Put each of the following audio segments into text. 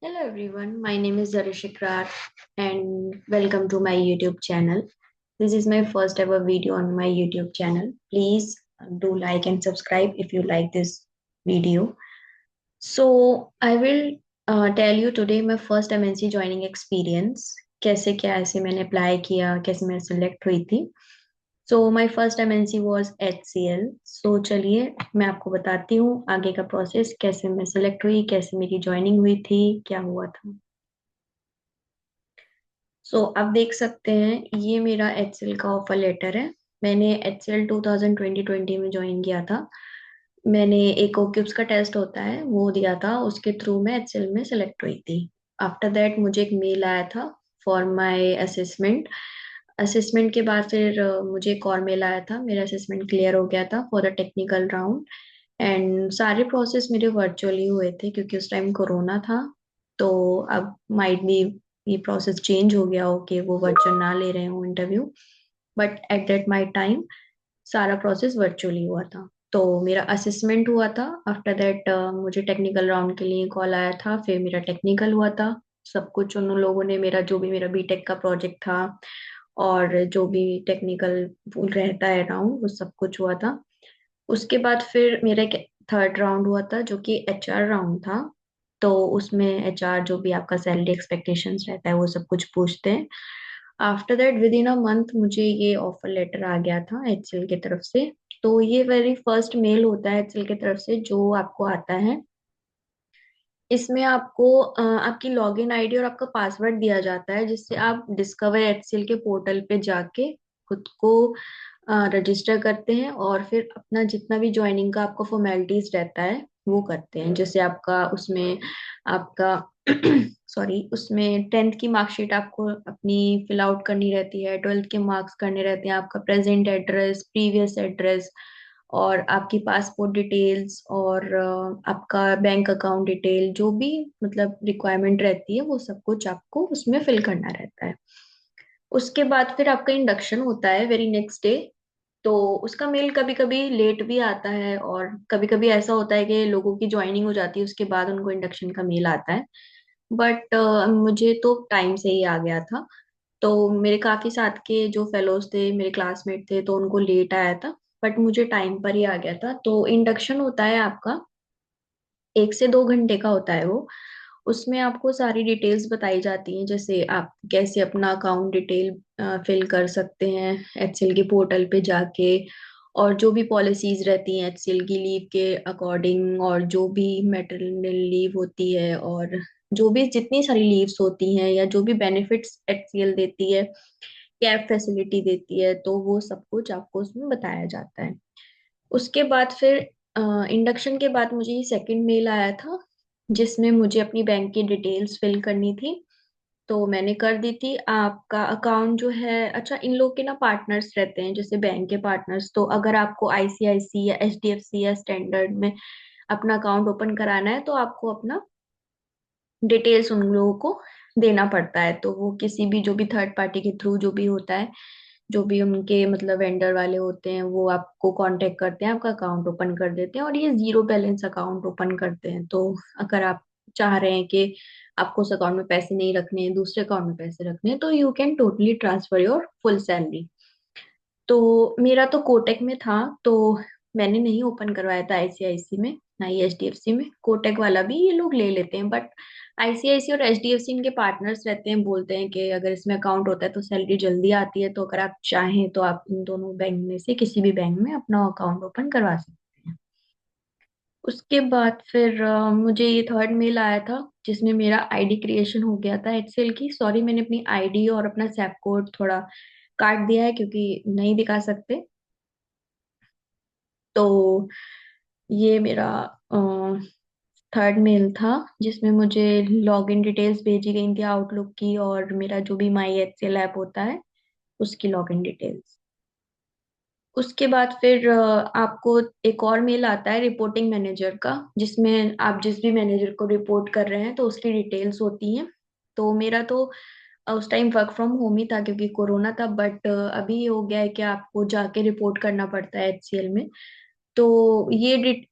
Hello everyone, my name is Zarishikrar and welcome to my YouTube channel. This is my first ever video on my YouTube channel. Please do like and subscribe if you like this video. So I will tell you today my first MNC joining experience. कैसे क्या ऐसे मैंने apply किया, कैसे मैं select हुई थी. So my first MNC was HCL. सो चलिए मैं आपको बताती हूँ आगे का प्रोसेस, कैसे मैं सिलेक्ट हुई, कैसे मेरी ज्वाइनिंग हुई थी, क्या हुआ था. आप देख सकते हैं ये मेरा HCL का ऑफर लेटर है. मैंने HCL 2020 में ज्वाइन किया था. मैंने एक ओक्यूब्स का टेस्ट होता है वो दिया था, उसके थ्रू मैं HCL में सेलेक्ट हुई थी. आफ्टर दैट मुझे एक मेल आया था फॉर माय असेसमेंट. असेसमेंट के बाद फिर मुझे एक और मेल आया था, मेरा असेसमेंट क्लियर हो गया था for the technical round. And सारे प्रोसेस मेरे वर्चुअली हुए थे क्योंकि उस टाइम कोरोना था. तो अब माइट भी ये प्रोसेस चेंज हो गया हो कि वो वर्चुअल ना ले रहे हो interview. But at that my time सारा प्रोसेस वर्चुअली हुआ था. तो मेरा असेसमेंट हुआ था. आफ्टर दैट मुझे टेक्निकल राउंड के लिए कॉल आया था, फिर मेरा टेक्निकल हुआ था. सब कुछ उन लोगों ने, मेरा जो भी मेरा बीटेक का प्रोजेक्ट था और जो भी टेक्निकल रहता है राउंड, वो सब कुछ हुआ था. उसके बाद फिर मेरा एक थर्ड राउंड हुआ था जो कि HR राउंड था. तो उसमें HR जो भी आपका सैलरी एक्सपेक्टेशंस रहता है वो सब कुछ पूछते हैं. After that with in a month मुझे ये ऑफर लेटर आ गया था HCL की तरफ से. तो ये वेरी फर्स्ट मेल होता है HCL की तरफ से जो आपको आता है. इसमें आपको आपकी लॉगिन आईडी और आपका पासवर्ड दिया जाता है जिससे आप डिस्कवर HCL के पोर्टल पे जाके खुद को रजिस्टर करते हैं और फिर अपना जितना भी ज्वाइनिंग का आपका फॉर्मेलिटीज रहता है वो करते हैं. जैसे आपका उसमें आपका सॉरी, उसमें 10th की मार्कशीट आपको अपनी फिल आउट करनी रहती है, 12th के मार्क्स करने रहते हैं, आपका प्रेजेंट एड्रेस, प्रीवियस एड्रेस और आपकी पासपोर्ट डिटेल्स और आपका बैंक अकाउंट डिटेल, जो भी मतलब रिक्वायरमेंट रहती है वो सब कुछ आपको उसमें फिल करना रहता है. उसके बाद फिर आपका इंडक्शन होता है वेरी नेक्स्ट डे. तो उसका मेल कभी कभी लेट भी आता है और कभी कभी ऐसा होता है कि लोगों की ज्वाइनिंग हो जाती है उसके बाद उनको इंडक्शन का मेल आता है. बट मुझे तो टाइम से ही आ गया था. तो मेरे काफी साथ के जो फेलोज थे, मेरे क्लासमेट थे, तो उनको लेट आया था. बट मुझे टाइम पर ही आ गया था. तो इंडक्शन होता है आपका 1 से 2 घंटे का होता है वो. उसमें आपको सारी डिटेल्स बताई जाती हैं, जैसे आप कैसे अपना अकाउंट डिटेल फिल कर सकते हैं HCL के पोर्टल पे जाके, और जो भी पॉलिसीज रहती हैं HCL की लीव के अकॉर्डिंग, और जो भी मैटरनल लीव होती है और जो भी जितनी सारी लीव्स होती हैं या जो भी बेनिफिट्स HCL देती है, कैब फैसिलिटी देती है, तो वो सब कुछ आपको उसमें बताया जाता है. उसके बाद फिर इंडक्शन के बाद मुझे ये सेकंड मेल आया था जिसमें मुझे अपनी बैंक की डिटेल्स फिल करनी थी. तो मैंने कर दी थी. आपका अकाउंट जो है, अच्छा इन लोग के ना पार्टनर्स रहते हैं जैसे बैंक के पार्टनर्स. तो अगर आपको ICICI या HDFC या स्टैंडर्ड में अपना अकाउंट ओपन कराना है तो आपको अपना डिटेल्स उन लोगों को देना पड़ता है. तो वो किसी भी जो भी थर्ड पार्टी के थ्रू जो भी होता है, जो भी उनके मतलब वेंडर वाले होते हैं, वो आपको कांटेक्ट करते हैं, आपका अकाउंट ओपन कर देते हैं और ये जीरो बैलेंस अकाउंट ओपन करते हैं. तो अगर आप चाह रहे हैं कि आपको उस अकाउंट में पैसे नहीं रखने हैं, दूसरे अकाउंट में पैसे रखने हैं, तो you can totally transfer your full salary. तो मेरा तो कोटक में था, तो मैंने नहीं ओपन करवाया था ICICI में, ना ही HDFC में. कोटक वाला भी ये लोग ले लेते हैं, बट ICICI और HDFC इनके पार्टनर्स रहते हैं. बोलते हैं कि अगर इसमें अकाउंट होता है तो सैलरी जल्दी आती है, तो अगर आप चाहें तो आप इन दोनों बैंक में से किसी भी बैंक में अपना अकाउंट ओपन करवा सकते हैं. उसके बाद फिर मुझे ये थर्ड मेल आया था जिसमें मेरा ID क्रिएशन हो गया था HCL की. सॉरी, मैंने अपनी ID और अपना सैप कोड थोड़ा काट दिया है क्योंकि नहीं दिखा सकते. तो ये मेरा थर्ड मेल था जिसमें मुझे लॉगिन डिटेल्स भेजी गई थी आउटलुक की, और मेरा जो भी माई HCL ऐप होता है उसकी लॉगिन डिटेल्स. उसके बाद फिर आपको एक और मेल आता है रिपोर्टिंग मैनेजर का, जिसमें आप जिस भी मैनेजर को रिपोर्ट कर रहे हैं तो उसकी डिटेल्स होती हैं. तो मेरा तो उस टाइम वर्क फ्रॉम होम ही था क्योंकि कोरोना था. बट अभी ये हो गया है कि आपको जाके रिपोर्ट करना पड़ता है HCL में. तो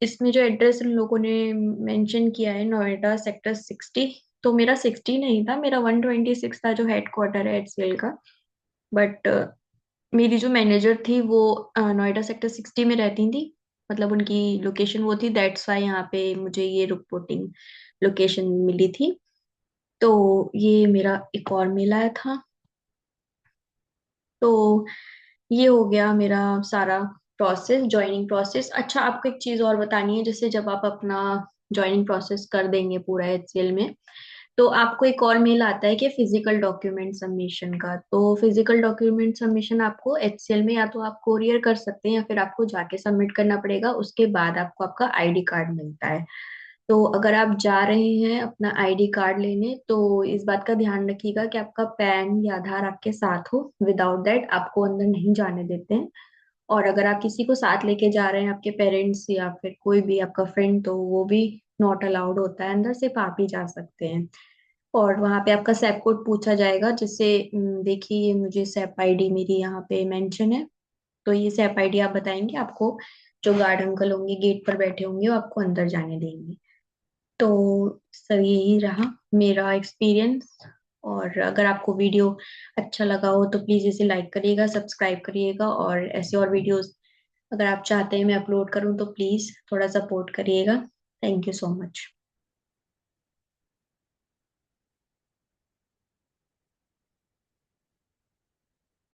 इसमें जो एड्रेस उन लोगों ने मेंशन किया है, नोएडा सेक्टर 60. तो मेरा 60 नहीं था, मेरा 126 था, जो हेड क्वार्टर है एचसीएल का। बट मेरी जो मैनेजर थी वो नोएडा सेक्टर 60 में रहती थी, मतलब उनकी लोकेशन वो थी, दैट्स वाई यहाँ पे मुझे ये रिपोर्टिंग लोकेशन मिली थी। तो ये मेरा एक और मेल आया था। तो ये हो गया मेरा सारा प्रोसेस, ज्वाइनिंग प्रोसेस। अच्छा, आपको एक चीज और बतानी है, जैसे जब आप अपना ज्वाइनिंग प्रोसेस कर देंगे पूरा एचसीएल में, तो आपको एक और मेल आता है कि फिजिकल डॉक्यूमेंट सबमिशन का। तो फिजिकल डॉक्यूमेंट सबमिशन आपको एचसीएल में या तो आप कोरियर कर सकते हैं, या फिर आपको जाके सबमिट करना पड़ेगा। उसके बाद आपको आपका आईडी कार्ड मिलता है। तो अगर आप जा रहे हैं अपना आईडी कार्ड लेने, तो इस बात का ध्यान रखिएगा कि आपका पैन या आधार आपके साथ हो। विदाउट दैट आपको अंदर नहीं जाने देते हैं। और अगर आप किसी को साथ लेके जा रहे हैं, आपके पेरेंट्स या फिर कोई भी आपका फ्रेंड, तो वो भी नॉट अलाउड होता है अंदर, सिर्फ आप ही जा सकते हैं। और वहां पे आपका सैप कोड पूछा जाएगा, जिससे देखिए ये मुझे सैप आईडी मेरी यहाँ पे मेंशन है। तो ये सैप आईडी आप बताएंगे, आपको जो गार्ड अंकल होंगे गेट पर बैठे होंगे वो आपको अंदर जाने देंगे। तो सर यही रहा मेरा एक्सपीरियंस। और अगर आपको वीडियो अच्छा लगा हो तो प्लीज इसे लाइक करिएगा, सब्सक्राइब करिएगा, और ऐसे और वीडियोस अगर आप चाहते हैं मैं अपलोड करूं तो प्लीज थोड़ा सपोर्ट करिएगा। Thank you so much.